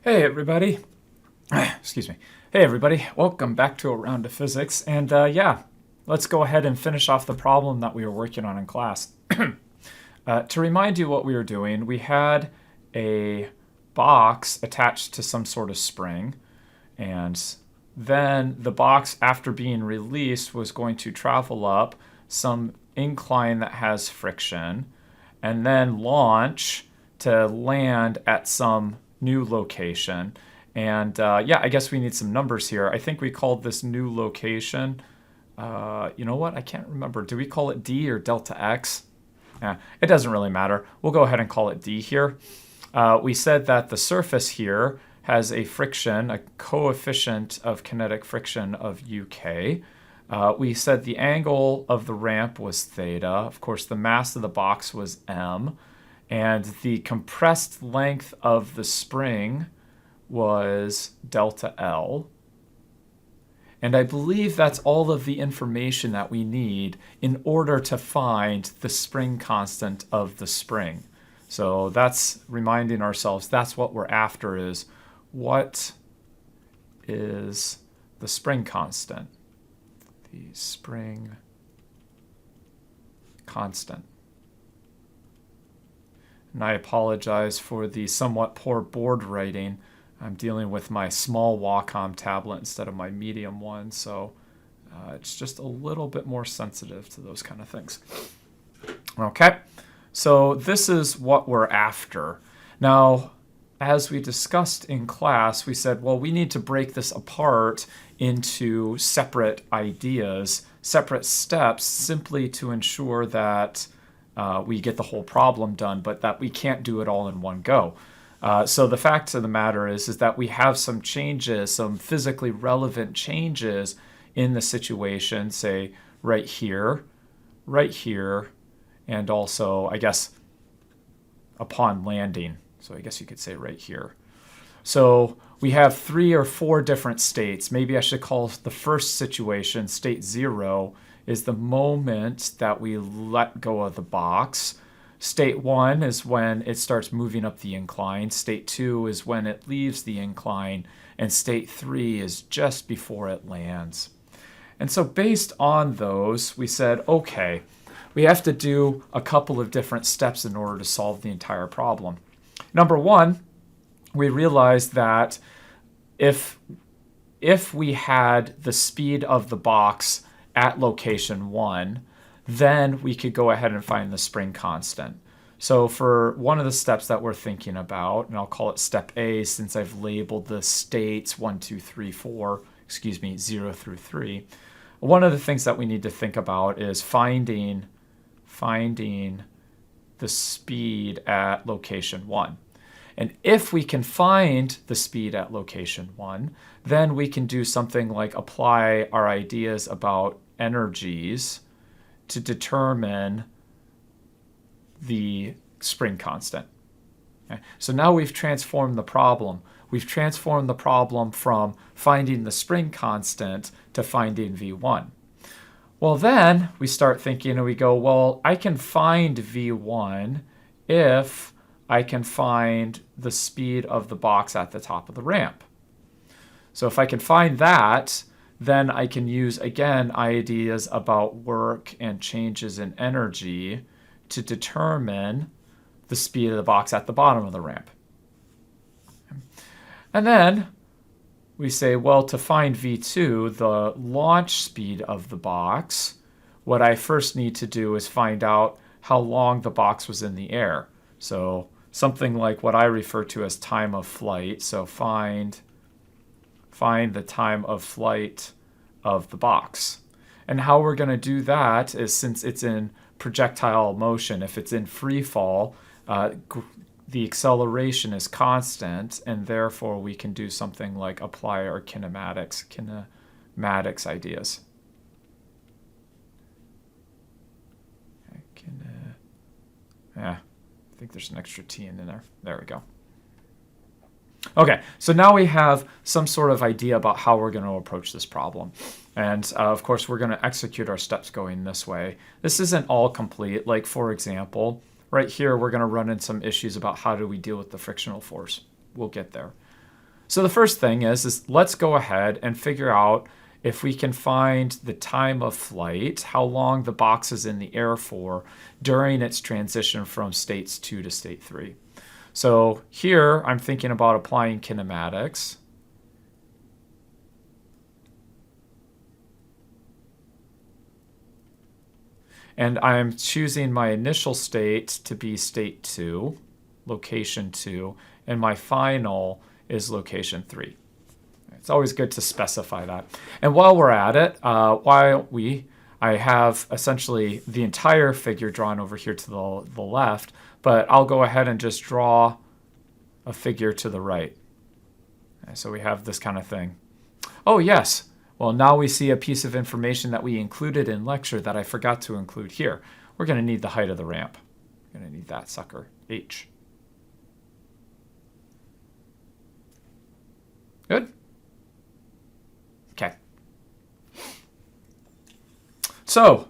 Hey everybody. Excuse me. Hey everybody. Welcome back to a round of physics. And yeah, let's go ahead and finish off the problem that we were working on in class. To remind you what we were doing, we had a box attached to some sort of spring, and then the box, after being released, was going to travel up some incline that has friction and then launch to land at some new location. And yeah, I guess we need some numbers here. I think we called this new location. You know what? I can't remember. Do we call it D or delta X? Yeah, it doesn't really matter. We'll go ahead and call it D here. We said that the surface here has a friction, a coefficient of kinetic friction of UK. We said the angle of the ramp was theta. Of course, the mass of the box was m. And the compressed length of the spring was delta L. And I believe that's all of the information that we need in order to find the spring constant of the spring. So that's reminding ourselves that's what we're after, is what is the spring constant? The spring constant. And I apologize for the somewhat poor board writing. I'm dealing with my small Wacom tablet instead of my medium one, so it's just a little bit more sensitive to those kind of things. Okay, so this is what we're after. Now, as we discussed in class, we said, well, we need to break this apart into separate ideas, separate steps, simply to ensure that we get the whole problem done, but that we can't do it all in one go. So the fact of the matter is that we have some changes, some physically relevant changes in the situation, say right here, and also, I guess, upon landing. So I guess you could say right here. So we have 3 or 4 different states. Maybe I should call the first situation state 0 is the moment that we let go of the box. State 1 is when it starts moving up the incline. State 2 is when it leaves the incline. And state 3 is just before it lands. And so based on those, we said, okay, we have to do a couple of different steps in order to solve the entire problem. Number 1, we realized that if we had the speed of the box at location 1, then we could go ahead and find the spring constant. So for one of the steps that we're thinking about, and I'll call it step A since I've labeled the states 1, 2, 3, 4, 0 through 3, one of the things that we need to think about is finding the speed at location 1. And if we can find the speed at location 1, then we can do something like apply our ideas about energies to determine the spring constant. Okay? So now we've transformed the problem. We've transformed the problem from finding the spring constant to finding V1. Well, then we start thinking and we go, well, I can find V1 if I can find the speed of the box at the top of the ramp. So if I can find that, then I can use, again, ideas about work and changes in energy to determine the speed of the box at the bottom of the ramp. And then we say, well, to find V2, the launch speed of the box, what I first need to do is find out how long the box was in the air. So something like what I refer to as time of flight. So find the time of flight of the box. And how we're going to do that is, since it's in projectile motion, if it's in free fall, the acceleration is constant, and therefore we can do something like apply our kinematics ideas. I think there's an extra T in there. There we go. Okay, so now we have some sort of idea about how we're going to approach this problem. And of course, we're going to execute our steps going this way. This isn't all complete. Like, for example, right here, we're going to run into some issues about how do we deal with the frictional force. We'll get there. So the first thing is let's go ahead and figure out if we can find the time of flight, how long the box is in the air for during its transition from states 2 to state 3. So here I'm thinking about applying kinematics. And I'm choosing my initial state to be state 2, location 2, and my final is location 3. It's always good to specify that. And while we're at it, I have essentially the entire figure drawn over here to the left, but I'll go ahead and just draw a figure to the right. Okay, so we have this kind of thing. Oh, yes. Well, now we see a piece of information that we included in lecture that I forgot to include here. We're going to need the height of the ramp. We're going to need that sucker, h. Good? Okay. So,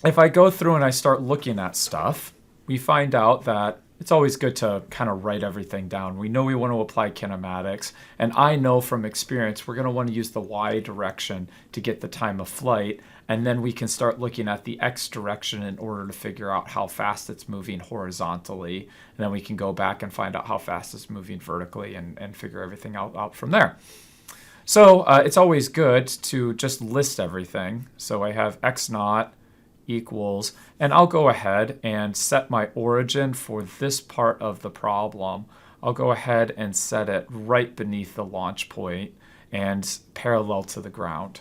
if I go through and I start looking at stuff, we find out that it's always good to kind of write everything down. We know we want to apply kinematics, and I know from experience we're going to want to use the y direction to get the time of flight, and then we can start looking at the x direction in order to figure out how fast it's moving horizontally, and then we can go back and find out how fast it's moving vertically and figure everything out from there. So it's always good to just list everything. So I have x naught equals, and I'll go ahead and set my origin for this part of the problem. I'll go ahead and set it right beneath the launch point and parallel to the ground.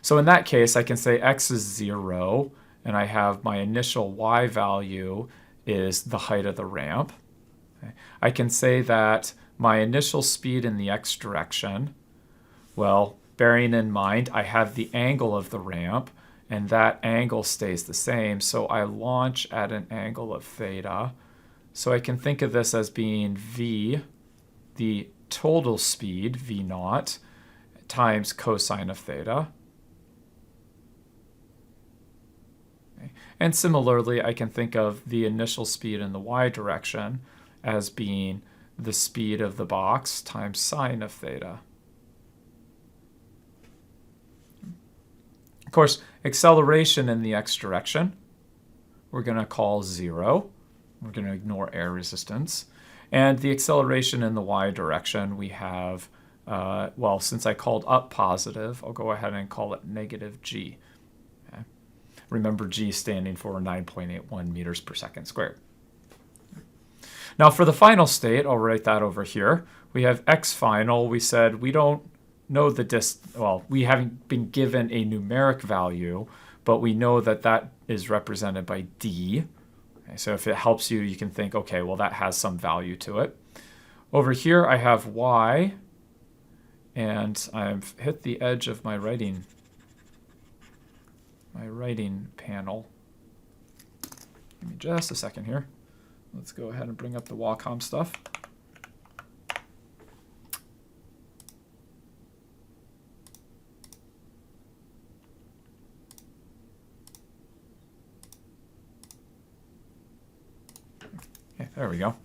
So in that case, I can say x is 0, and I have my initial y value is the height of the ramp. Okay. I can say that my initial speed in the x direction, well, bearing in mind I have the angle of the ramp, and that angle stays the same, so I launch at an angle of theta. So I can think of this as being v, the total speed, v naught, times cosine of theta. Okay. And similarly, I can think of the initial speed in the y direction as being the speed of the box times sine of theta. Of course, acceleration in the x direction, we're going to call 0. We're going to ignore air resistance. And the acceleration in the y direction, we have, well, since I called up positive, I'll go ahead and call it negative g. Okay. Remember g standing for 9.81 meters per second squared. Now for the final state, I'll write that over here. We have x final. We said we don't know the well, we haven't been given a numeric value, but we know that that is represented by d. Okay, so if it helps you, you can think, okay, well, that has some value to it. Over here, I have y, and I've hit the edge of my writing panel. Give me just a second here. Let's go ahead and bring up the Wacom stuff. Okay, there we go.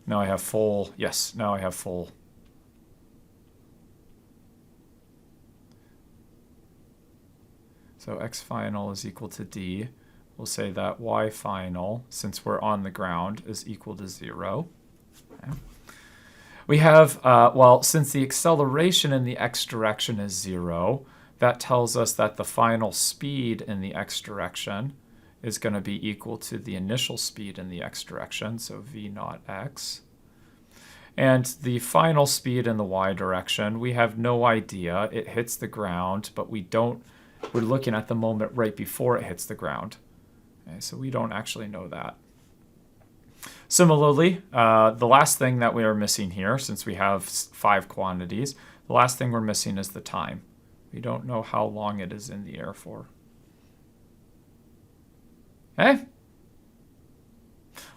Now I have full, yes, now I have full. So x final is equal to d. We'll say that y final, since we're on the ground, is equal to 0. Okay. We have, well, since the acceleration in the x direction is 0, that tells us that the final speed in the x direction is going to be equal to the initial speed in the x direction, so v naught x. And the final speed in the y direction, we have no idea. It hits the ground, but we're looking at the moment right before it hits the ground. Okay, so we don't actually know that. Similarly, the last thing that we are missing here, since we have 5 quantities, the last thing we're missing is the time. We don't know how long it is in the air for. Okay?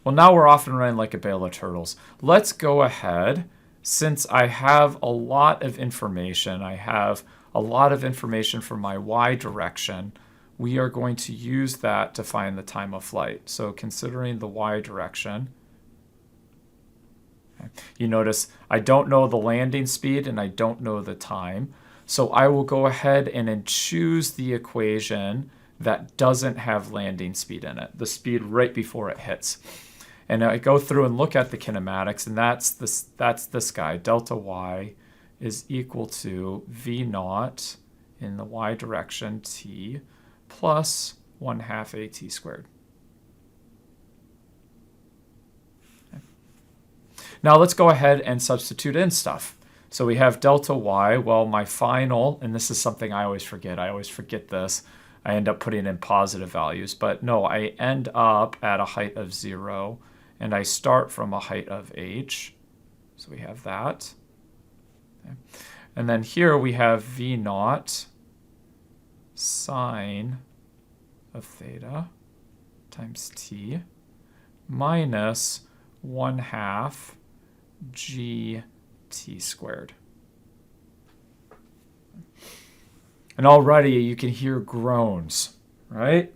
Well, now we're off and running like a bale of turtles. Let's go ahead. Since I have a lot of information, I have a lot of information from my y direction, we are going to use that to find the time of flight. So considering the y direction, okay, You notice I don't know the landing speed and I don't know the time. So I will go ahead and then choose the equation that doesn't have landing speed in it, the speed right before it hits. And I go through and look at the kinematics, and that's this guy. Delta y is equal to v naught in the y direction t plus 1/2 at squared. Okay. Now let's go ahead and substitute in stuff. So we have delta y. Well, my final, and this is something I always forget. I always forget this. I end up putting in positive values. But no, I end up at a height of 0. And I start from a height of h. So we have that. Okay. And then here we have v naught sine of theta times t minus 1/2 gt squared. And already you can hear groans, right?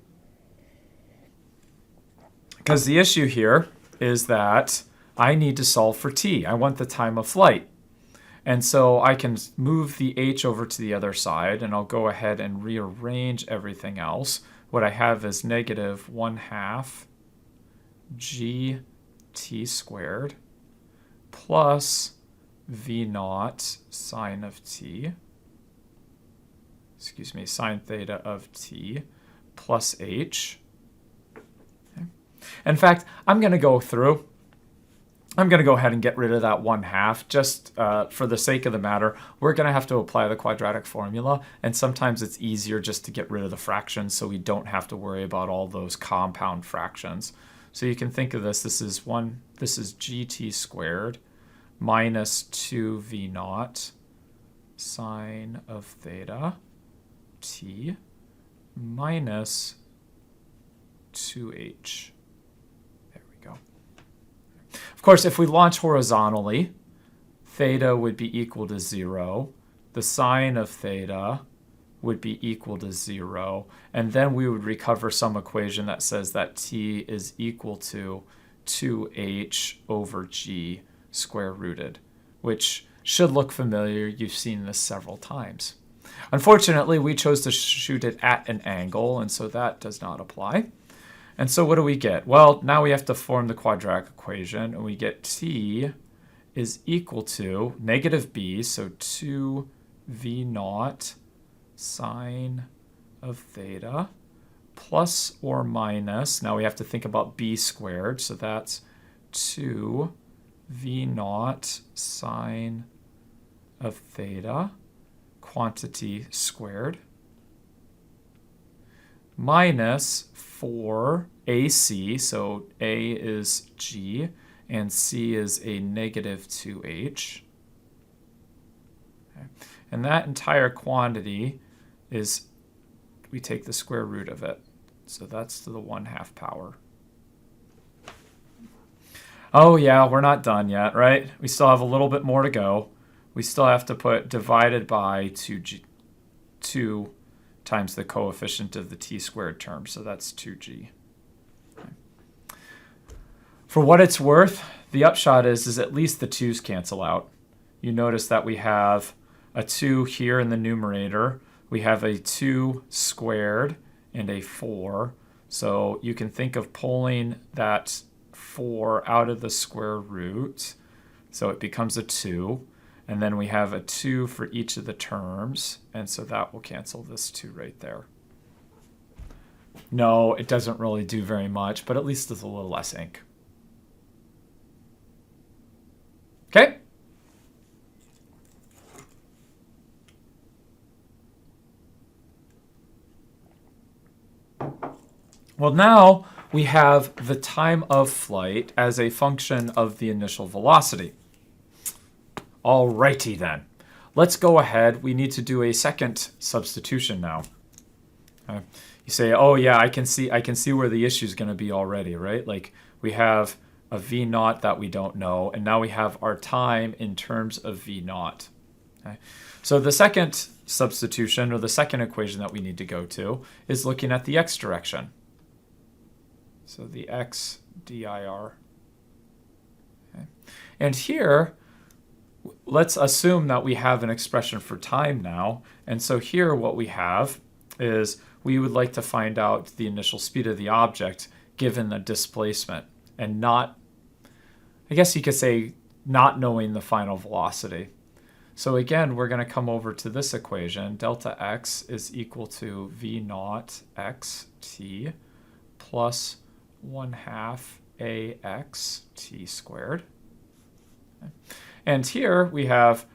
Because the issue here is that I need to solve for t. I want the time of flight. And so I can move the h over to the other side, and I'll go ahead and rearrange everything else. What I have is negative 1/2 gt squared plus v naught sine of t, sine theta of t plus h. Okay. In fact, I'm going to go ahead and get rid of that 1/2 just for the sake of the matter. We're going to have to apply the quadratic formula, and sometimes it's easier just to get rid of the fractions so we don't have to worry about all those compound fractions. So you can think of this is gt squared minus 2v naught sine of theta t minus 2h. There we go. Of course, if we launch horizontally, theta would be equal to 0. The sine of theta would be equal to 0. And then we would recover some equation that says that t is equal to 2h over g square rooted, which should look familiar. You've seen this several times. Unfortunately, we chose to shoot it at an angle, and so that does not apply. And so what do we get? Well, now we have to form the quadratic equation, and we get t is equal to negative b, so 2v naught sine of theta plus or minus, now we have to think about b squared, so that's 2v naught sine of theta quantity squared minus 4ac, so a is g and c is a negative 2h. Okay. And that entire quantity is, we take the square root of it. So that's to the 1/2 power. Oh yeah, we're not done yet, right? We still have a little bit more to go. We still have to put divided by 2 times the coefficient of the t squared term, so that's 2g. Okay. For what it's worth, the upshot is at least the 2's cancel out. You notice that we have a 2 here in the numerator. We have a 2 squared and a 4. So you can think of pulling that 4 out of the square root. So it becomes a 2. And then we have a 2 for each of the terms. And so that will cancel this 2 right there. No, it doesn't really do very much, but at least it's a little less ink. Okay? Well, now we have the time of flight as a function of the initial velocity. Alrighty then. Let's go ahead. We need to do a second substitution now. Okay. You say, oh yeah, I can see where the issue is going to be already, right? Like we have a v naught that we don't know, and now we have our time in terms of v naught. Okay. So the second substitution, or the second equation that we need to go to, is looking at the x direction. So the x dir. Okay. And here, let's assume that we have an expression for time now. And so here what we have is we would like to find out the initial speed of the object given the displacement and not, I guess you could say, not knowing the final velocity. So again, we're going to come over to this equation. Delta x is equal to v naught xt plus 1/2 ax t squared. Okay. And here we have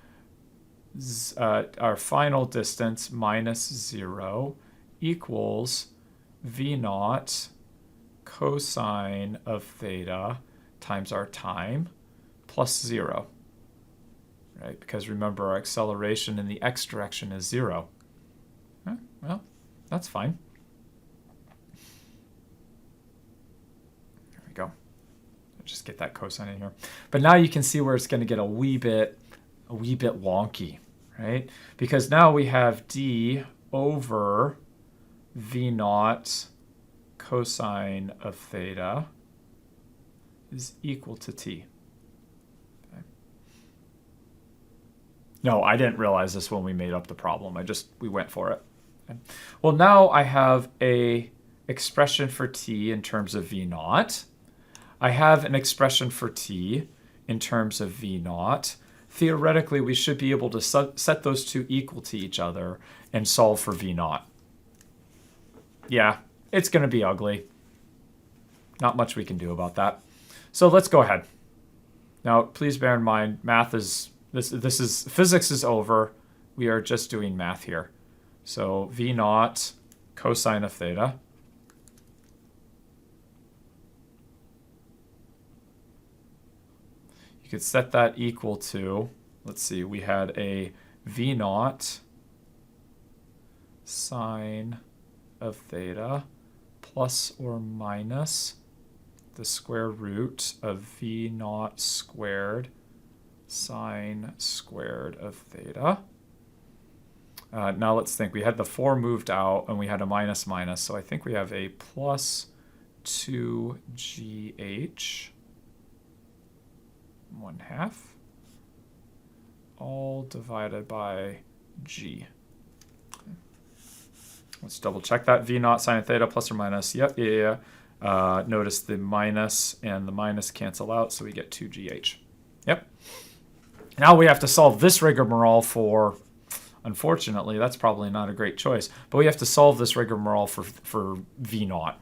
our final distance minus 0 equals v naught cosine of theta times our time plus 0. Right? Because remember, our acceleration in the x direction is 0. Okay, well, that's fine. There we go. I'll just get that cosine in here. But now you can see where it's going to get a wee bit wonky, right? Because now we have d over v naught cosine of theta is equal to t. No, I didn't realize this when we made up the problem. We went for it. Okay. Well, now I have a expression for t in terms of v naught. I have an expression for t in terms of v naught. Theoretically, we should be able to set those two equal to each other and solve for v naught. Yeah, it's going to be ugly. Not much we can do about that. So let's go ahead. Now, please bear in mind, math is... physics is over. We are just doing math here. So v naught cosine of theta you could set that equal to, let's see, we had a v naught sine of theta plus or minus the square root of v naught squared sine squared of theta. Now let's think. We had the 4 moved out and we had a minus minus. So I think we have a plus 2gh 1/2 all divided by g. Let's double check that. V naught sine theta plus or minus. Yep, yeah. Notice the minus and the minus cancel out, so we get 2gh. Yep. Now we have to solve this rigmarole for, unfortunately, that's probably not a great choice, but we have to solve this rigmarole for v naught.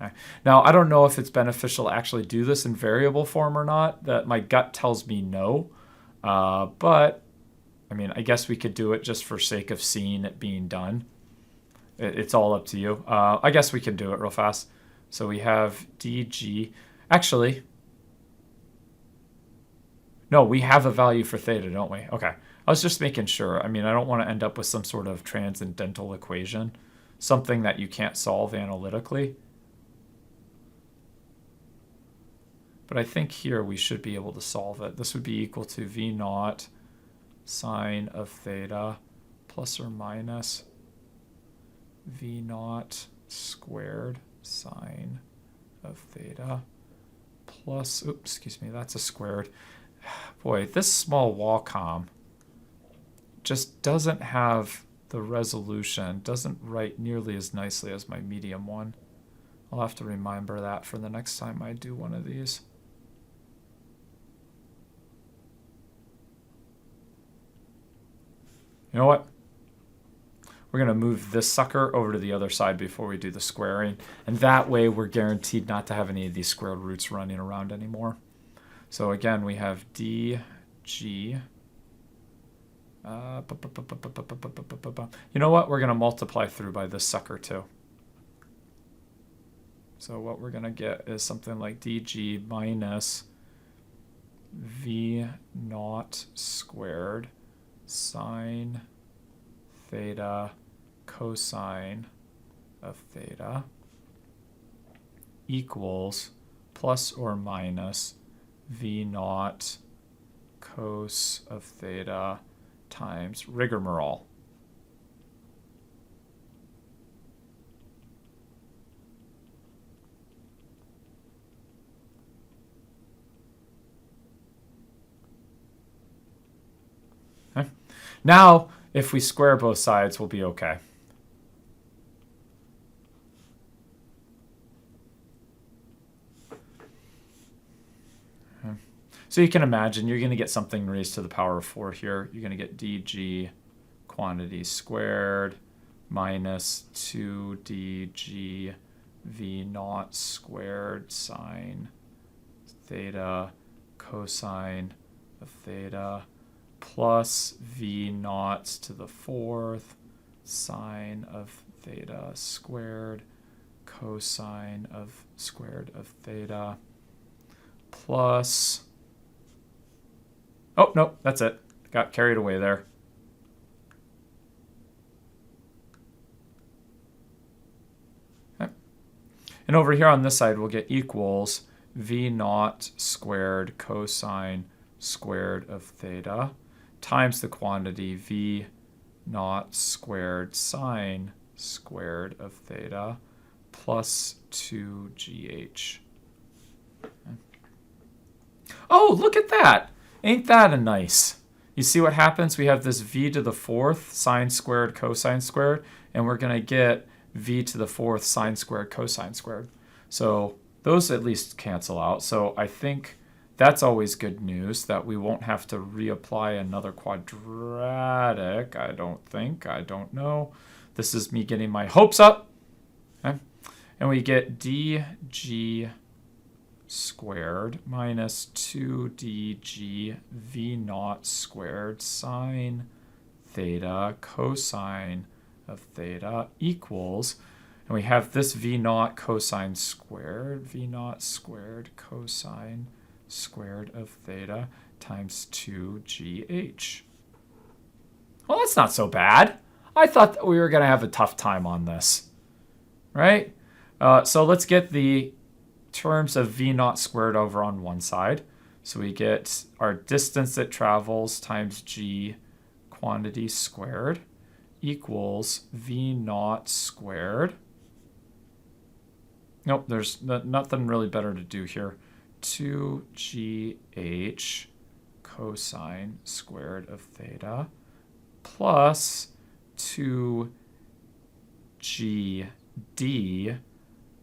Okay. Now, I don't know if it's beneficial to actually do this in variable form or not. That my gut tells me no, but I mean, I guess we could do it just for sake of seeing it being done. It's all up to you. I guess we can do it real fast. So we have dg. Actually, no, we have a value for theta, don't we? Okay. I was just making sure. I mean, I don't want to end up with some sort of transcendental equation, something that you can't solve analytically. But I think here we should be able to solve it. This would be equal to v naught sine of theta plus or minus v naught squared sine of theta plus, oops, excuse me, that's a squared. Boy, this small Wacom just doesn't have the resolution, doesn't write nearly as nicely as my medium one. I'll have to remember that for the next time I do one of these. You know what? We're going to move this sucker over to the other side before we do the squaring. And that way we're guaranteed not to have any of these square roots running around anymore. So again, we have dg. You know what? We're going to multiply through by this sucker too. So what we're going to get is something like dg minus v naught squared sine theta cosine of theta equals plus or minus v naught cos of theta times rigmarole. Now, if we square both sides, we'll be okay. So you can imagine you're going to get something raised to the power of 4 here. You're going to get dg quantity squared minus 2dg v naught squared sine theta cosine of theta plus v naught to the 4th sine of theta squared cosine of squared of theta plus, oh, no, that's it. Got carried away there. Okay. And over here on this side, we'll get equals v naught squared cosine squared of theta times the quantity v naught squared sine squared of theta plus 2gh. Okay. Oh, look at that. Ain't that a nice? You see what happens? We have this v to the 4th sine squared cosine squared, and we're going to get v to the 4th sine squared cosine squared. So those at least cancel out. So I think that's always good news, that we won't have to reapply another quadratic, I don't think. I don't know. This is me getting my hopes up. Okay. And we get dg squared minus 2dg v naught squared sine theta cosine of theta equals, and we have this v naught cosine squared, v naught squared cosine squared of theta times 2gh. Well, that's not so bad. I thought that we were going to have a tough time on this, right? So let's get the terms of v naught squared over on one side. So we get our distance it travels times g quantity squared equals v naught squared. Nope, there's nothing really better to do here. 2gh cosine squared of theta plus 2gd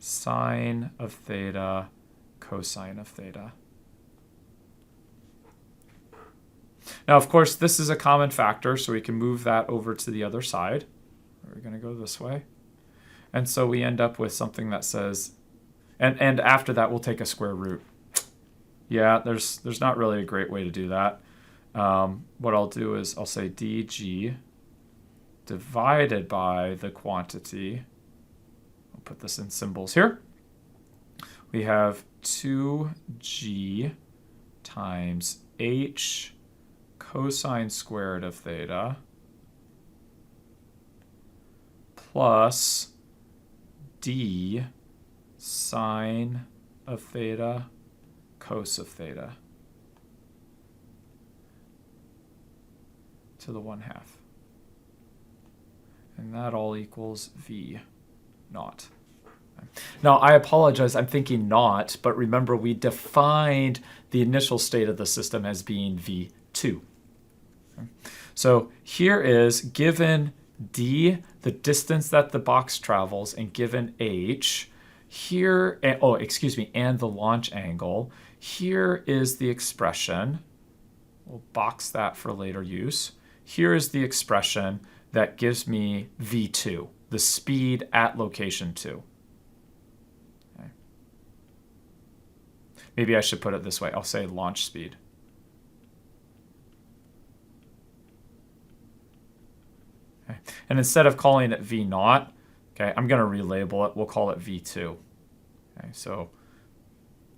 sine of theta cosine of theta. Now, of course, this is a common factor, so we can move that over to the other side. We're going to go this way. And so we end up with something that says, and after that, we'll take a square root. Yeah, there's not really a great way to do that. What I'll do is I'll say dg divided by the quantity. I'll put this in symbols here. We have 2g times h cosine squared of theta plus d sine of theta cos of theta to the 1/2. And that all equals v naught. Now, I apologize, I'm thinking naught, but remember we defined the initial state of the system as being v2. Okay. So here is, given d, the distance that the box travels, and given h, here, and the launch angle, here is the expression. We'll box that for later use. Here is the expression that gives me v2, the speed at location 2. Okay. Maybe I should put it this way. I'll say launch speed. Okay. And instead of calling it v naught, okay, I'm going to relabel it. We'll call it v2. Okay, so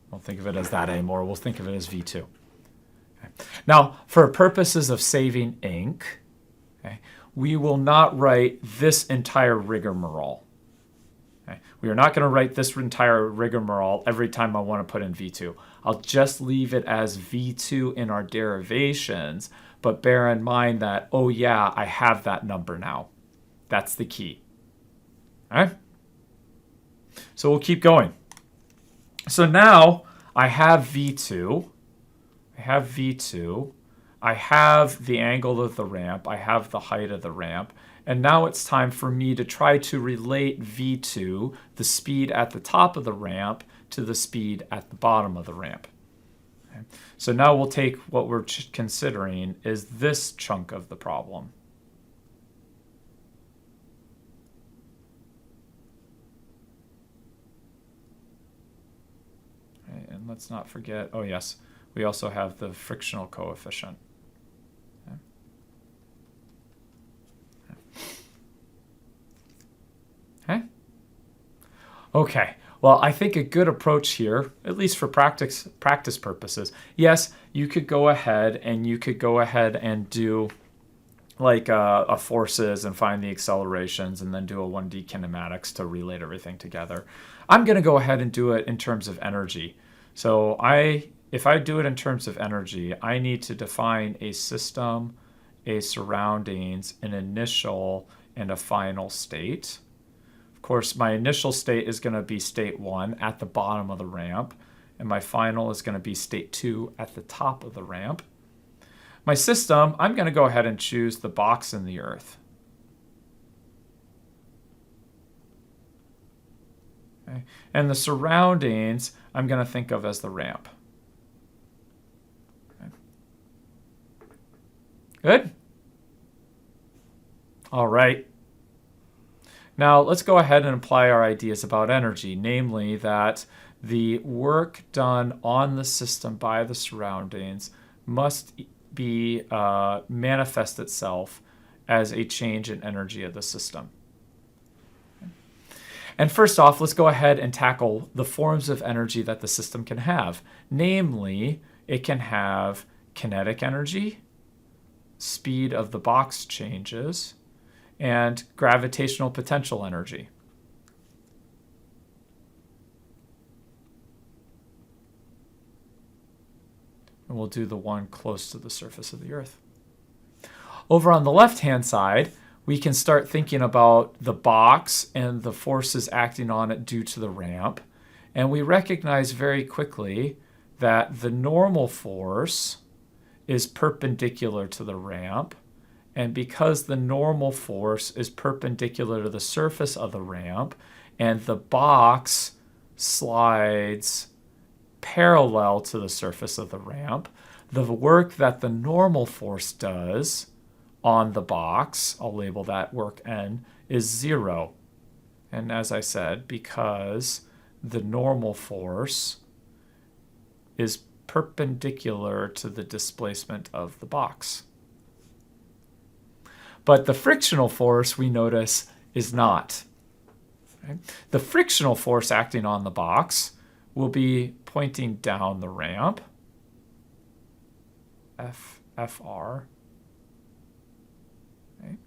we'll think of it as that anymore. We'll think of it as v2. Okay. Now, for purposes of saving ink, okay, we will not write this entire rigmarole. Okay. We are not going to write this entire rigmarole every time I want to put in v2. I'll just leave it as v2 in our derivations, but bear in mind that, oh yeah, I have that number now. That's the key. All right? So we'll keep going. So now I have v2. I have the angle of the ramp, I have the height of the ramp, and now it's time for me to try to relate v2, the speed at the top of the ramp, to the speed at the bottom of the ramp. Okay. So now we'll take what we're considering is this chunk of the problem. Okay, and let's not forget, oh yes, we also have the frictional coefficient. Okay. Okay. Well, I think a good approach here, at least for practice purposes, yes, you could go ahead and do like a forces and find the accelerations and then do a 1D kinematics to relate everything together. I'm going to go ahead and do it in terms of energy. So if I do it in terms of energy, I need to define a system, a surroundings, an initial, and a final state. Of course, my initial state is going to be state 1 at the bottom of the ramp, and my final is going to be state 2 at the top of the ramp. My system, I'm going to go ahead and choose the box in the earth. Okay. And the surroundings, I'm going to think of as the ramp. Okay. Good? All right. Now let's go ahead and apply our ideas about energy, namely that the work done on the system by the surroundings must be manifest itself as a change in energy of the system. And first off, let's go ahead and tackle the forms of energy that the system can have. Namely, it can have kinetic energy, speed of the box changes, and gravitational potential energy. And we'll do the one close to the surface of the Earth. Over on the left-hand side, we can start thinking about the box and the forces acting on it due to the ramp. And we recognize very quickly that the normal force is perpendicular to the ramp. And because the normal force is perpendicular to the surface of the ramp and the box slides parallel to the surface of the ramp, the work that the normal force does on the box, I'll label that work N, is 0. And as I said, because the normal force is perpendicular to the displacement of the box. But the frictional force, we notice, is not. Okay? The frictional force acting on the box will be pointing down the ramp, FR. Okay?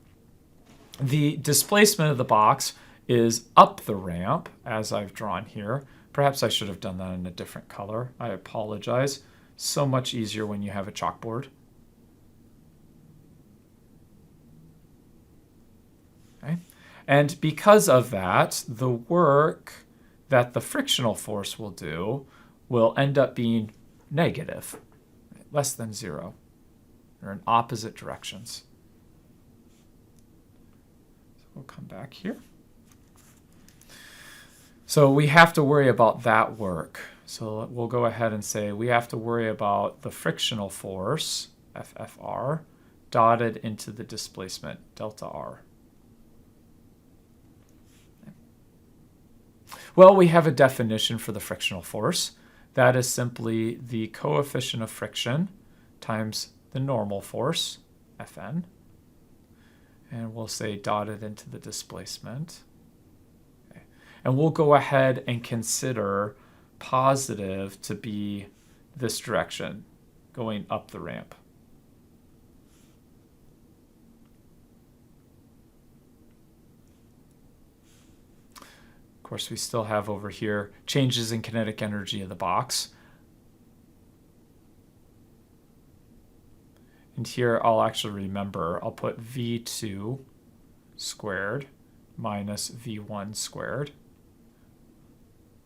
The displacement of the box is up the ramp, as I've drawn here. Perhaps I should have done that in a different color. I apologize. So much easier when you have a chalkboard. Okay. And because of that, the work that the frictional force will do will end up being negative, less than 0, or in opposite directions. So we'll come back here. So we have to worry about that work. So we'll go ahead and say we have to worry about the frictional force, FFR, dotted into the displacement, delta R. Well, we have a definition for the frictional force. That is simply the coefficient of friction times the normal force, Fn. And we'll say dotted into the displacement. Okay. And we'll go ahead and consider positive to be this direction, going up the ramp. Of course, we still have over here changes in kinetic energy of the box. And here I'll actually remember, I'll put V2 squared minus V1 squared.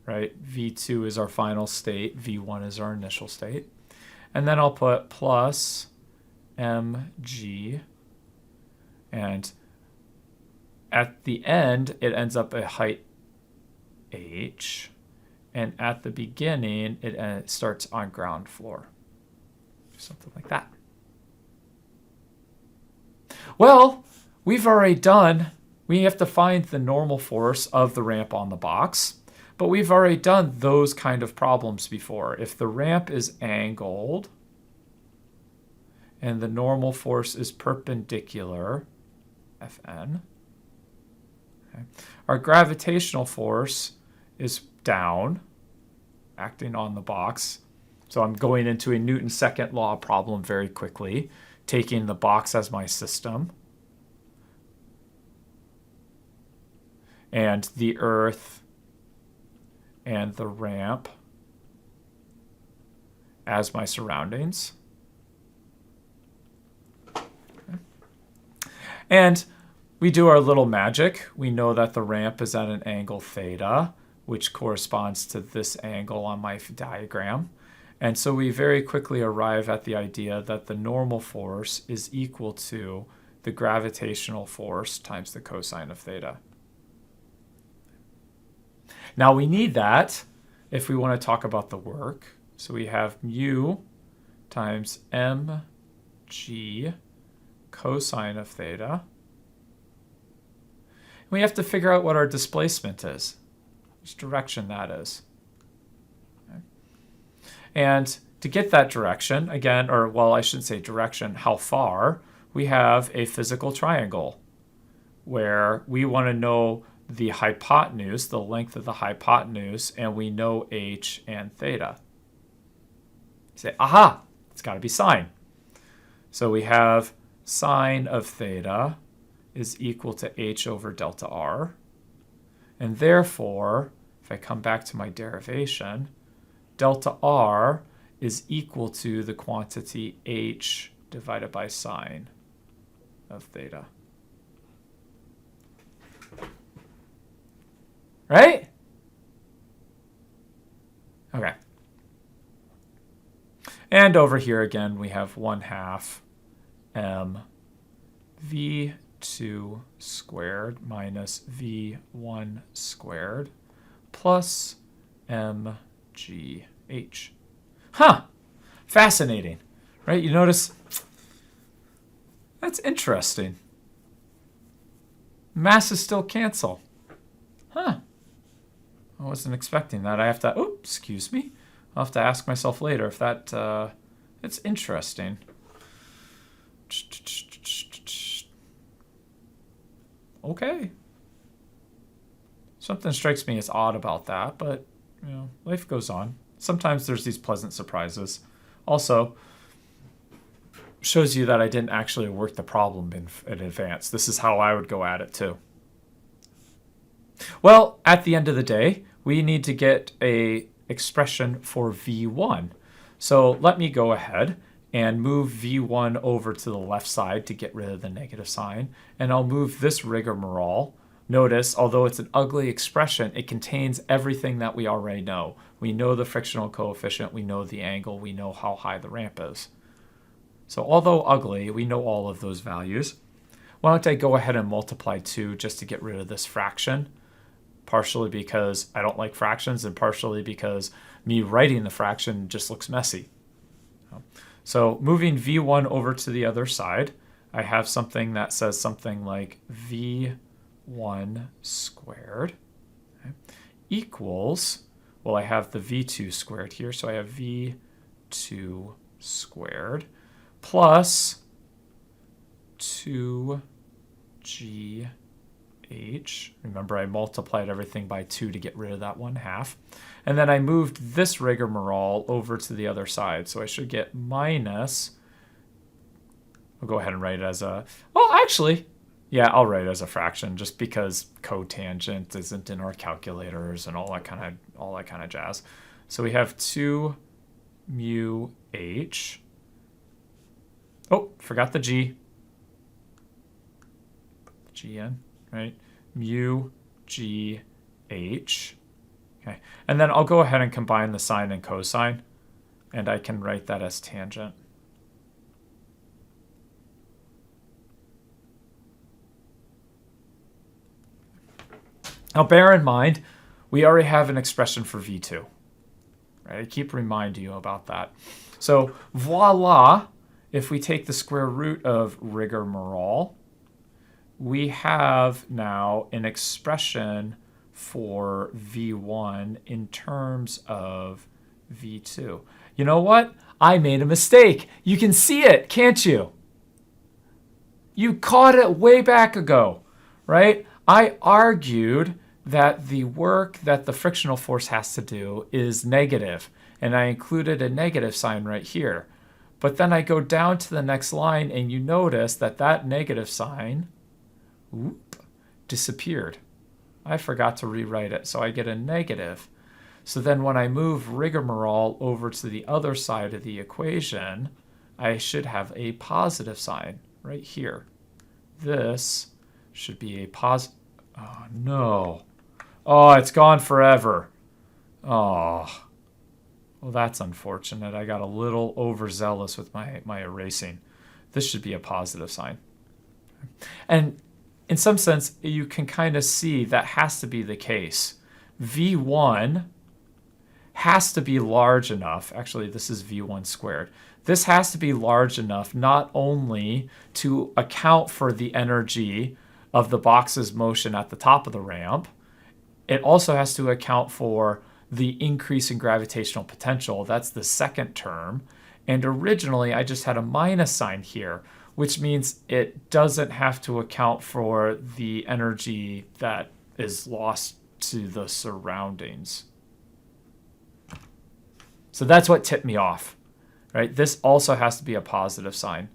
Right? V2 is our final state, V1 is our initial state. And then I'll put plus mg, and at the end, it ends up at height h, and at the beginning, it starts on ground floor. Something like that. Well, we've already done, we have to find the normal force of the ramp on the box, but we've already done those kind of problems before. If the ramp is angled and the normal force is perpendicular, Fn, okay, our gravitational force is down, acting on the box. So I'm going into a Newton's second law problem very quickly, taking the box as my system, and the earth and the ramp as my surroundings. Okay. And we do our little magic. We know that the ramp is at an angle theta, which corresponds to this angle on my diagram. And so we very quickly arrive at the idea that the normal force is equal to the gravitational force times the cosine of theta. Now we need that if we want to talk about the work. So we have mu times mg cosine of theta. We have to figure out what our displacement is, which direction that is. Okay. And to get that direction, again, or well, I shouldn't say direction, how far, we have a physical triangle where we want to know the hypotenuse, the length of the hypotenuse, and we know h and theta. You say, aha, it's got to be sine. So we have sine of theta is equal to h over delta r. And therefore, if I come back to my derivation, delta r is equal to the quantity h divided by sine of theta. Right? Okay. And over here again, we have 1/2 m v2 squared minus v1 squared plus mgh. Huh. Fascinating. Right? You notice that's interesting. Masses still cancel. Huh. I wasn't expecting that. I have to, oh, excuse me. I'll have to ask myself later if that, it's interesting. Okay. Something strikes me as odd about that, but, you know, life goes on. Sometimes there's these pleasant surprises. Also, shows you that I didn't actually work the problem in advance. This is how I would go at it too. Well, at the end of the day, we need to get a expression for v1. So let me go ahead and move v1 over to the left side to get rid of the negative sign. And I'll move this rigmarole. Notice, although it's an ugly expression, it contains everything that we already know. We know the frictional coefficient, we know the angle, we know how high the ramp is. So although ugly, we know all of those values. Why don't I go ahead and multiply 2 just to get rid of this fraction? Partially because I don't like fractions and partially because me writing the fraction just looks messy. So moving v1 over to the other side, I have something that says something like v1 squared, okay, equals, well, I have the v2 squared here, so I have v2 squared plus 2gh. Remember, I multiplied everything by 2 to get rid of that 1/2. And then I moved this rigmarole over to the other side. So I should get minus, I'll go ahead and write it as a, well, actually, yeah, I'll write it as a fraction just because cotangent isn't in our calculators and all that kind of jazz. So we have 2 mu h. Oh, forgot the g. Gn, right? Mu g h. Okay, and then I'll go ahead and combine the sine and cosine, and I can write that as tangent. Now bear in mind, we already have an expression for V2. Right? I keep reminding you about that. So voila, if we take the square root of rigmarole, we have now an expression for V1 in terms of V2. You know what? I made a mistake. You can see it, can't you? You caught it way back ago, right? I argued that the work that the frictional force has to do is negative, and I included a negative sign right here. But then I go down to the next line, and you notice that that negative sign disappeared. I forgot to rewrite it, so I get a negative. So then when I move rigmarole over to the other side of the equation, I should have a positive sign right here. This should be a positive. Oh, no. Oh, it's gone forever. Oh. Well, that's unfortunate. I got a little overzealous with my erasing. This should be a positive sign. And in some sense, you can kind of see that has to be the case. V1 has to be large enough. Actually, this is V1 squared. This has to be large enough not only to account for the energy of the box's motion at the top of the ramp, it also has to account for the increase in gravitational potential. That's the second term. And originally, I just had a minus sign here, which means it doesn't have to account for the energy that is lost to the surroundings. So that's what tipped me off, right? This also has to be a positive sign.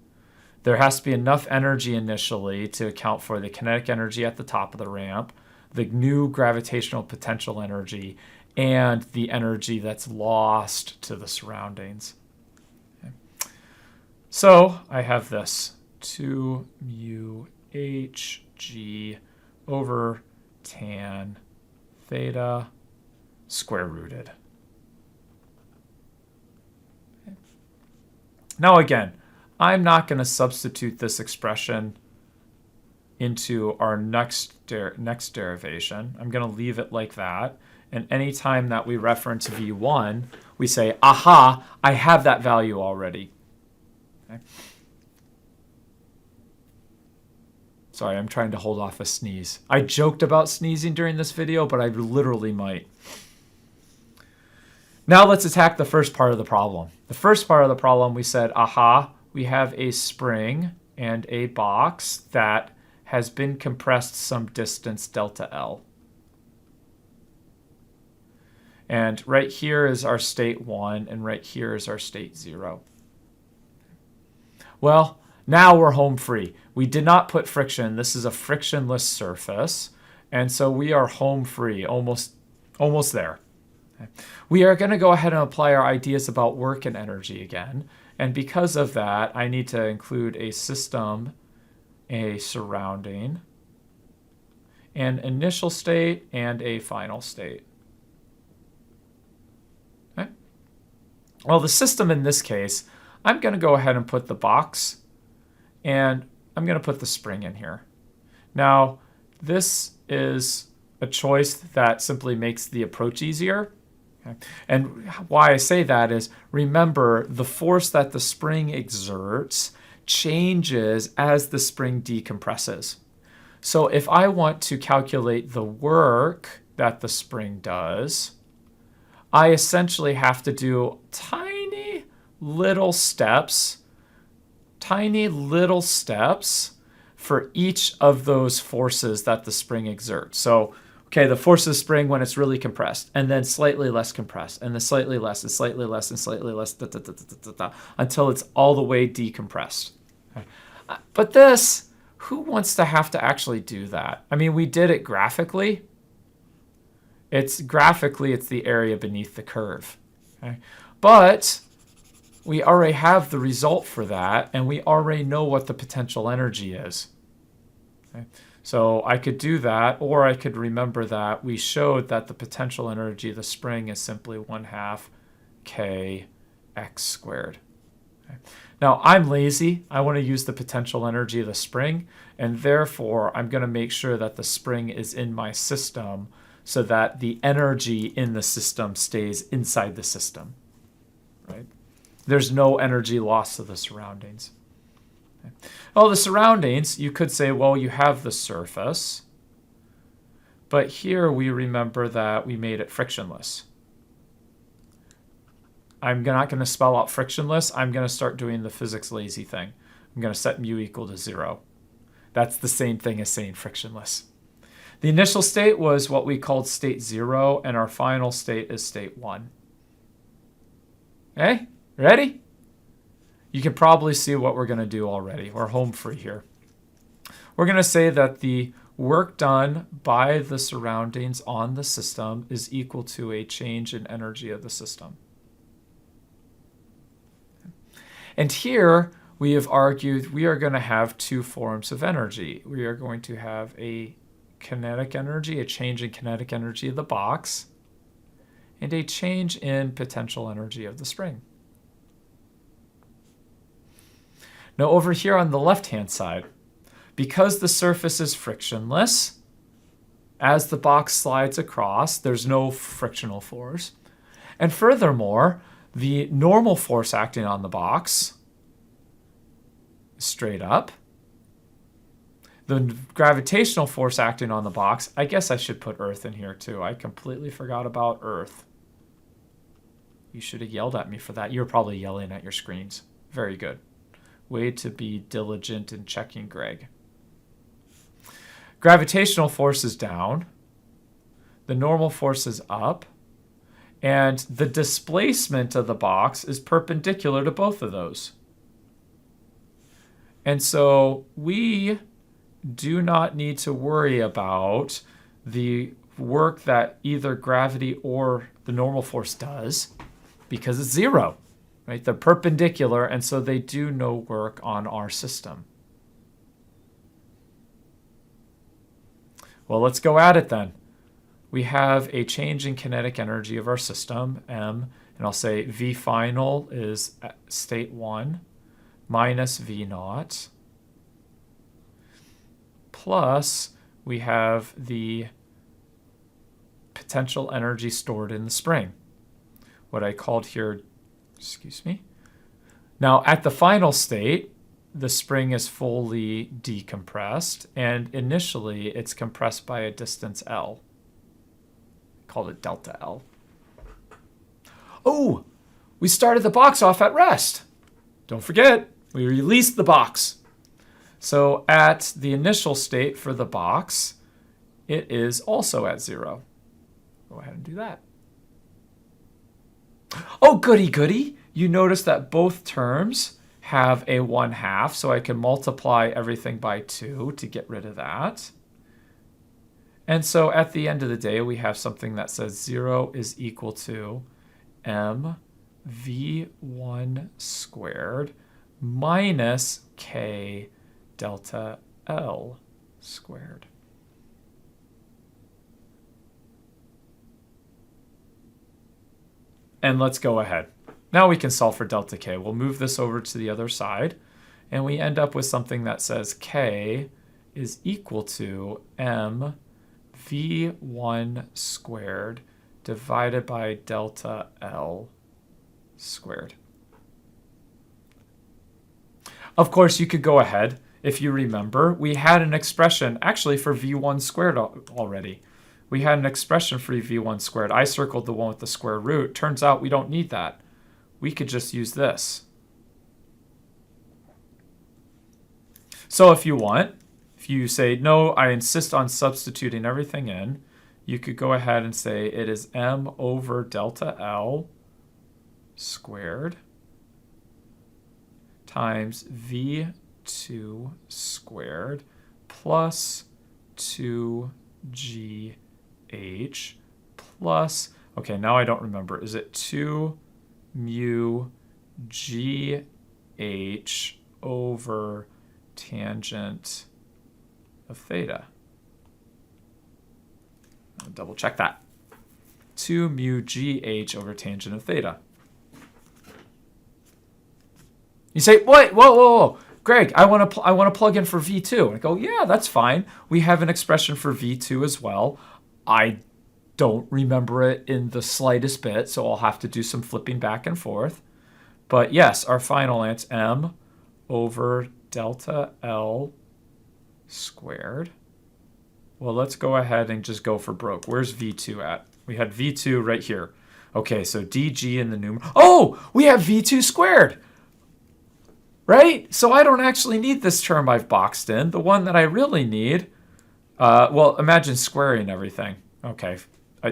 There has to be enough energy initially to account for the kinetic energy at the top of the ramp, the new gravitational potential energy, and the energy that's lost to the surroundings. Okay. So I have this 2 mu hg over tan theta square rooted. Okay. Now again, I'm not going to substitute this expression into our next derivation. I'm going to leave it like that. And anytime that we reference V1, we say, aha, I have that value already. Okay. Sorry, I'm trying to hold off a sneeze. I joked about sneezing during this video, but I literally might. Now let's attack the first part of the problem. The first part of the problem, we said, aha, we have a spring and a box that has been compressed some distance delta L. And right here is our state 1, and right here is our state 0. Well, now we're home free. We did not put friction. This is a frictionless surface, and so we are home free, almost there. Okay. We are going to go ahead and apply our ideas about work and energy again, and because of that, I need to include a system, a surrounding, an initial state, and a final state. Okay. Well, the system in this case, I'm going to go ahead and put the box, and I'm going to put the spring in here. Now, this is a choice that simply makes the approach easier. Okay. And why I say that is, remember, the force that the spring exerts changes as the spring decompresses. So if I want to calculate the work that the spring does, I essentially have to do tiny little steps for each of those forces that the spring exerts. So, okay, the force of the spring when it's really compressed, and then slightly less compressed, and then slightly less, and slightly less, and slightly less, until it's all the way decompressed. Okay. But this, who wants to have to actually do that? I mean, we did it graphically. It's the area beneath the curve. Okay? But we already have the result for that, and we already know what the potential energy is. Okay? So I could do that, or I could remember that we showed that the potential energy of the spring is simply 1/2 kx squared. Okay? Now, I'm lazy. I want to use the potential energy of the spring, and therefore I'm going to make sure that the spring is in my system so that the energy in the system stays inside the system, right? There's no energy loss to the surroundings. Okay. Well, the surroundings, you could say, well, you have the surface, but here we remember that we made it frictionless. I'm not going to spell out frictionless. I'm going to start doing the physics lazy thing. I'm going to set mu equal to 0. That's the same thing as saying frictionless. The initial state was what we called state 0, and our final state is state 1. Okay, ready? You can probably see what we're going to do already. We're home free here. We're going to say that the work done by the surroundings on the system is equal to a change in energy of the system. And here we have argued we are going to have two forms of energy. We are going to have a kinetic energy, a change in kinetic energy of the box, and a change in potential energy of the spring. Now over here on the left-hand side, because the surface is frictionless, as the box slides across, there's no frictional force. And furthermore, the normal force acting on the box is straight up. The gravitational force acting on the box, I guess I should put Earth in here too. I completely forgot about Earth. You should have yelled at me for that. You were probably yelling at your screens. Very good. Way to be diligent in checking, Greg. Gravitational force is down. The normal force is up. And the displacement of the box is perpendicular to both of those. And so we do not need to worry about the work that either gravity or the normal force does because it's 0, right? They're perpendicular, and so they do no work on our system. Well, let's go at it then. We have a change in kinetic energy of our system, M, and I'll say V final is state 1 minus V naught, plus we have the potential energy stored in the spring, what I called here, excuse me. Now at the final state, the spring is fully decompressed, and initially it's compressed by a distance L. Called it delta L. Oh, we started the box off at rest. Don't forget, we released the box. So at the initial state for the box, it is also at 0. Go ahead and do that. Oh, goody goody. You notice that both terms have a 1/2, so I can multiply everything by 2 to get rid of that. And so at the end of the day, we have something that says 0 is equal to mv1 squared minus k delta L squared. And let's go ahead. Now we can solve for delta k. We'll move this over to the other side, and we end up with something that says k is equal to m v1 squared divided by delta L squared. Of course, you could go ahead. If you remember, we had an expression actually for v1 squared already. We had an expression for v1 squared. I circled the one with the square root. Turns out we don't need that. We could just use this. So if you want, if you say, no, I insist on substituting everything in, you could go ahead and say it is m over delta L squared times v2 squared plus 2gh plus, okay, now I don't remember. Is it 2 mu gh over tangent of theta? I'll double check that. 2 mu gh over tangent of theta. You say, wait, whoa, Greg, I want to plug in for V2. And I go, yeah, that's fine. We have an expression for V2 as well. I don't remember it in the slightest bit, so I'll have to do some flipping back and forth. But yes, our final answer, m over delta L squared. Well, let's go ahead and just go for broke. Where's V2 at? We had V2 right here. Okay, so dg in the numerator. Oh, we have V2 squared. Right? So I don't actually need this term I've boxed in. The one that I really need, well, imagine squaring everything. Okay,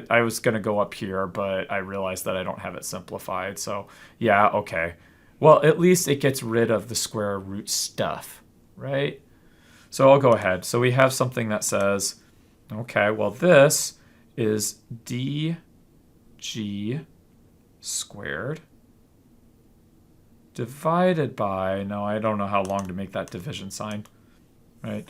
I was going to go up here, but I realized that I don't have it simplified. So yeah, okay. Well, at least it gets rid of the square root stuff, right? So I'll go ahead. So we have something that says, okay, well, this is dg squared divided by, no, I don't know how long to make that division sign, right?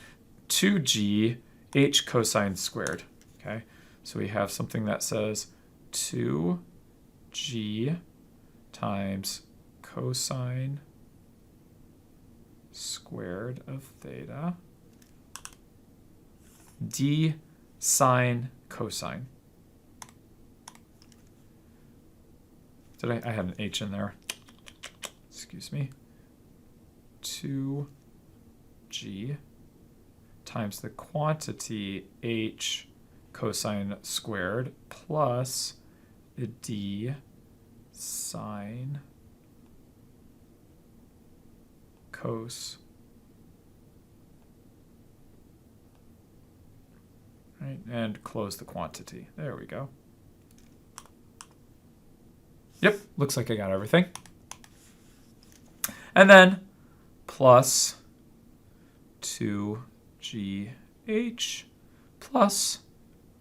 2g h cosine squared, okay? So we have something that says 2g times cosine squared of theta d sine cosine. I had an h in there. Excuse me. 2g times the quantity h cosine squared plus the d sine cos. Right, and close the quantity. There we go. Yep, looks like I got everything. And then plus 2gh plus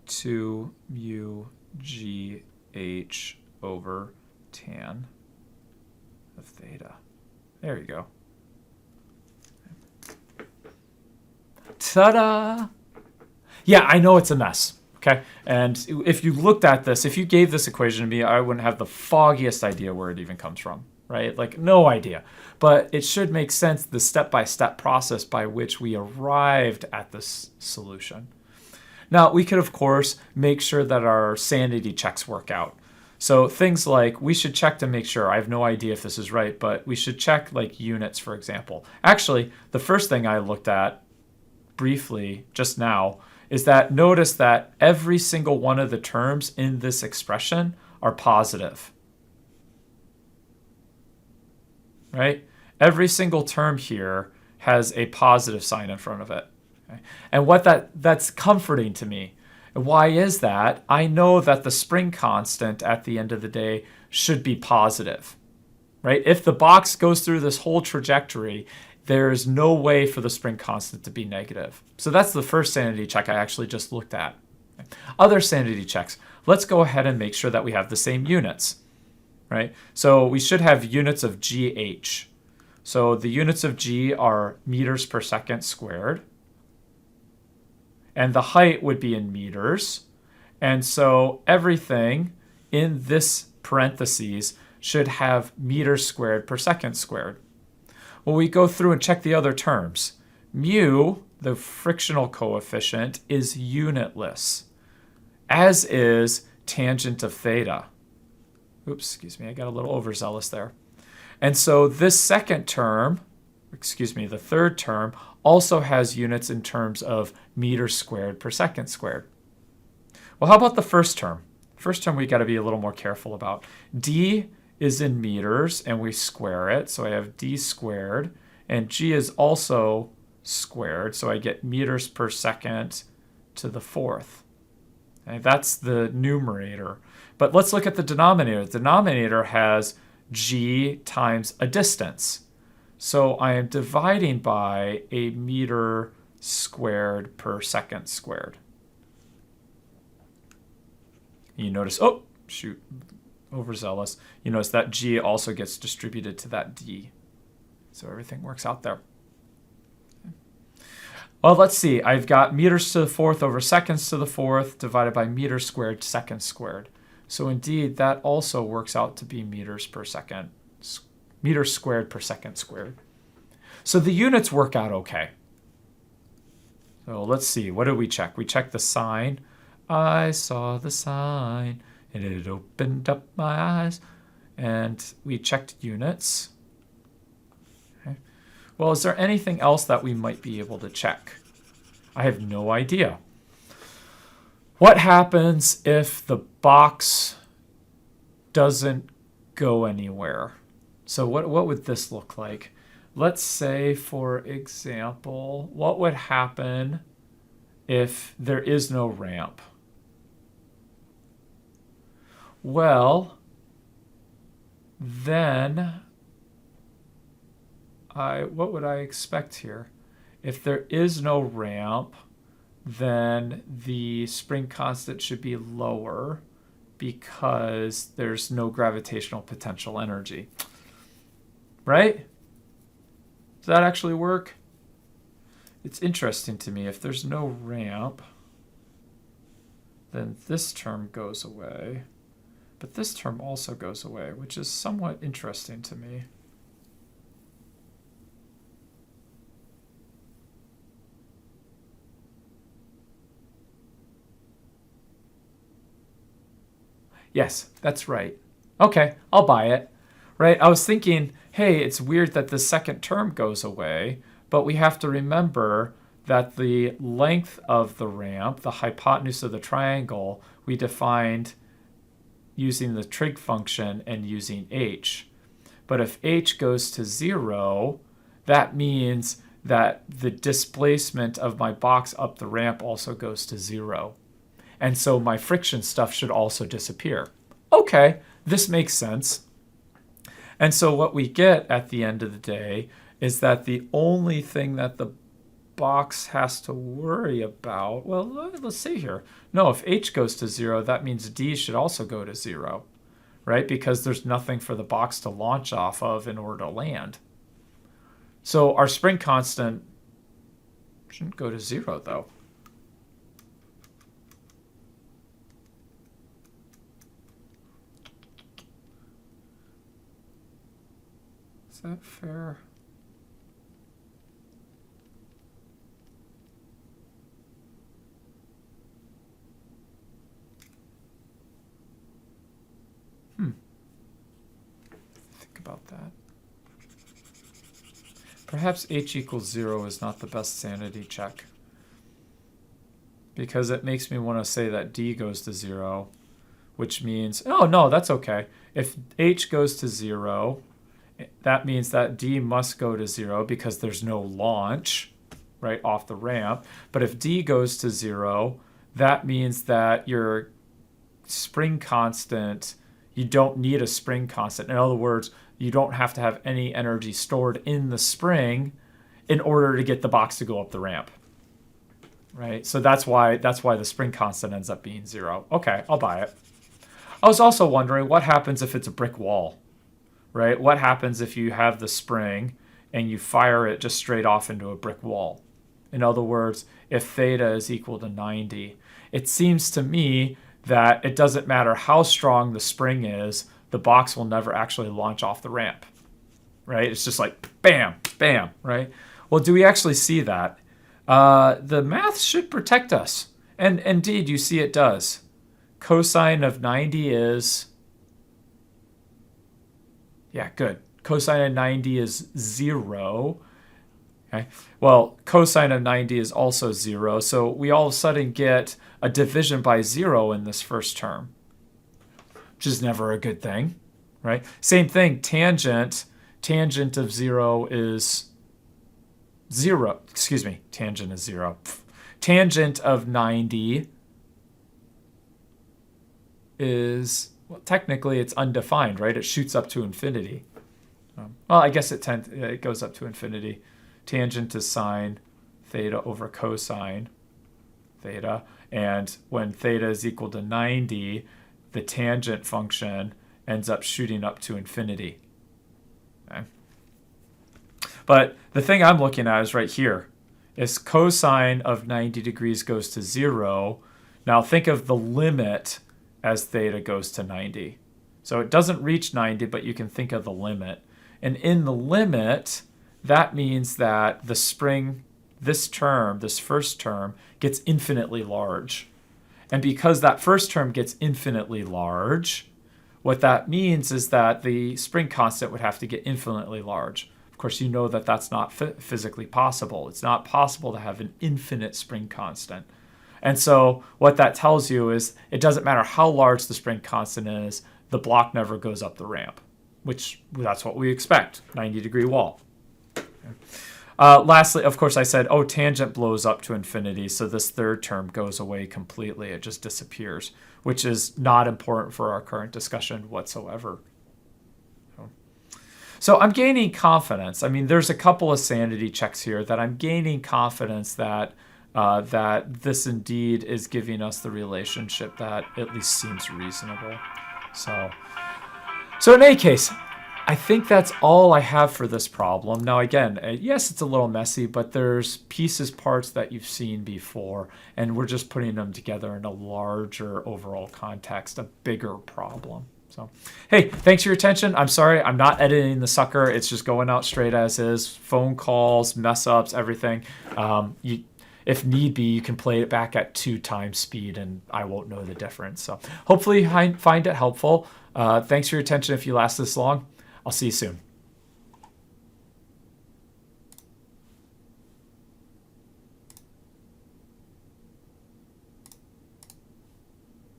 2 mu gh over tan of theta. There you go. Ta-da! Yeah, I know it's a mess, okay? And if you looked at this, if you gave this equation to me, I wouldn't have the foggiest idea where it even comes from, right? Like, no idea. But it should make sense, the step-by-step process by which we arrived at this solution. Now, we could, of course, make sure that our sanity checks work out. So things like, we should check to make sure, I have no idea if this is right, but we should check like units, for example. Actually, the first thing I looked at briefly just now is that notice that every single one of the terms in this expression are positive. Right? Every single term here has a positive sign in front of it. Okay? And what that's comforting to me. Why is that? I know that the spring constant at the end of the day should be positive. Right? If the box goes through this whole trajectory, there is no way for the spring constant to be negative. So that's the first sanity check I actually just looked at. Other sanity checks. Let's go ahead and make sure that we have the same units, right? So we should have units of GH. So the units of G are meters per second squared. And the height would be in meters. And so everything in this parentheses should have meters squared per second squared. Well, we go through and check the other terms. Mu, the frictional coefficient, is unitless, as is tangent of theta. Oops, excuse me, I got a little overzealous there. And so this second term, the third term, also has units in terms of meters squared per second squared. Well, how about the first term? First term we got to be a little more careful about. D is in meters, and we square it. So I have d squared, and g is also squared, so I get meters per second to the fourth. Okay, that's the numerator. But let's look at the denominator. The denominator has g times a distance. So I am dividing by a meter squared per second squared. You notice, oh, shoot, overzealous. You notice that g also gets distributed to that d. So everything works out there. Well, let's see. I've got meters to the fourth over seconds to the fourth divided by meters squared seconds squared. So indeed, that also works out to be meters per second meters squared per second squared. So the units work out okay. So let's see, what did we check? We checked the sign. I saw the sign and it opened up my eyes. And we checked units. Okay. Well, is there anything else that we might be able to check? I have no idea. What happens if the box doesn't go anywhere? So what would this look like? Let's say, for example, what would happen if there is no ramp? Well, then what would I expect here? If there is no ramp, then the spring constant should be lower because there's no gravitational potential energy. Right? Does that actually work? It's interesting to me. If there's no ramp, then this term goes away. But this term also goes away, which is somewhat interesting to me. Yes, that's right. Okay, I'll buy it. Right? I was thinking, hey, it's weird that the second term goes away, but we have to remember that the length of the ramp, the hypotenuse of the triangle, we defined using the trig function and using h. But if h goes to 0, that means that the displacement of my box up the ramp also goes to 0. And so my friction stuff should also disappear. Okay, this makes sense. And so what we get at the end of the day is that the only thing that the box has to worry about, well, let's see here. No, if h goes to 0, that means d should also go to 0, right? Because there's nothing for the box to launch off of in order to land. So our spring constant shouldn't go to 0, though. Is that fair? Think about that. Perhaps h equals 0 is not the best sanity check, because it makes me want to say that d goes to 0, which means, oh no, that's okay. If h goes to 0, that means that d must go to 0 because there's no launch, right, off the ramp. But if d goes to 0, that means that your spring constant, you don't need a spring constant. In other words, you don't have to have any energy stored in the spring in order to get the box to go up the ramp, right? So that's why the spring constant ends up being 0. Okay, I'll buy it. I was also wondering what happens if it's a brick wall, right? What happens if you have the spring and you fire it just straight off into a brick wall? In other words, if theta is equal to 90, it seems to me that it doesn't matter how strong the spring is, the box will never actually launch off the ramp, right? It's just like bam, bam, right? Well, do we actually see that? The math should protect us. And indeed, you see it does. Cosine of 90 is, yeah, good. Cosine of 90 is 0. Okay. Well, cosine of 90 is also 0. So we all of a sudden get a division by 0 in this first term, which is never a good thing, right? Same thing, tangent of 0 is 0. Excuse me, tangent is 0. Tangent of 90 is, well, technically it's undefined, right? It shoots up to infinity. Well, I guess it goes up to infinity. Tangent is sine theta over cosine theta. And when theta is equal to 90, the tangent function ends up shooting up to infinity. Okay. But the thing I'm looking at is right here. Is cosine of 90 degrees goes to 0. Now think of the limit as theta goes to 90. So it doesn't reach 90, but you can think of the limit. And in the limit, that means that the spring, this first term, gets infinitely large. And because that first term gets infinitely large, what that means is that the spring constant would have to get infinitely large. Of course, you know that that's not physically possible. It's not possible to have an infinite spring constant. And so what that tells you is it doesn't matter how large the spring constant is, the block never goes up the ramp, which that's what we expect, 90-degree wall. Lastly, of course, I said, tangent blows up to infinity, so this third term goes away completely. It just disappears, which is not important for our current discussion whatsoever. So I'm gaining confidence. I mean, there's a couple of sanity checks here that I'm gaining confidence that that this indeed is giving us the relationship that at least seems reasonable. So in any case, I think that's all I have for this problem. Now, again, yes, it's a little messy, but there's parts that you've seen before, and we're just putting them together in a larger overall context, a bigger problem. So, hey, thanks for your attention. I'm sorry, I'm not editing the sucker. It's just going out straight as is. Phone calls, mess ups, everything. If need be, you can play it back at 2 times speed, and I won't know the difference. So hopefully you find it helpful. Thanks for your attention if you last this long. I'll see you soon.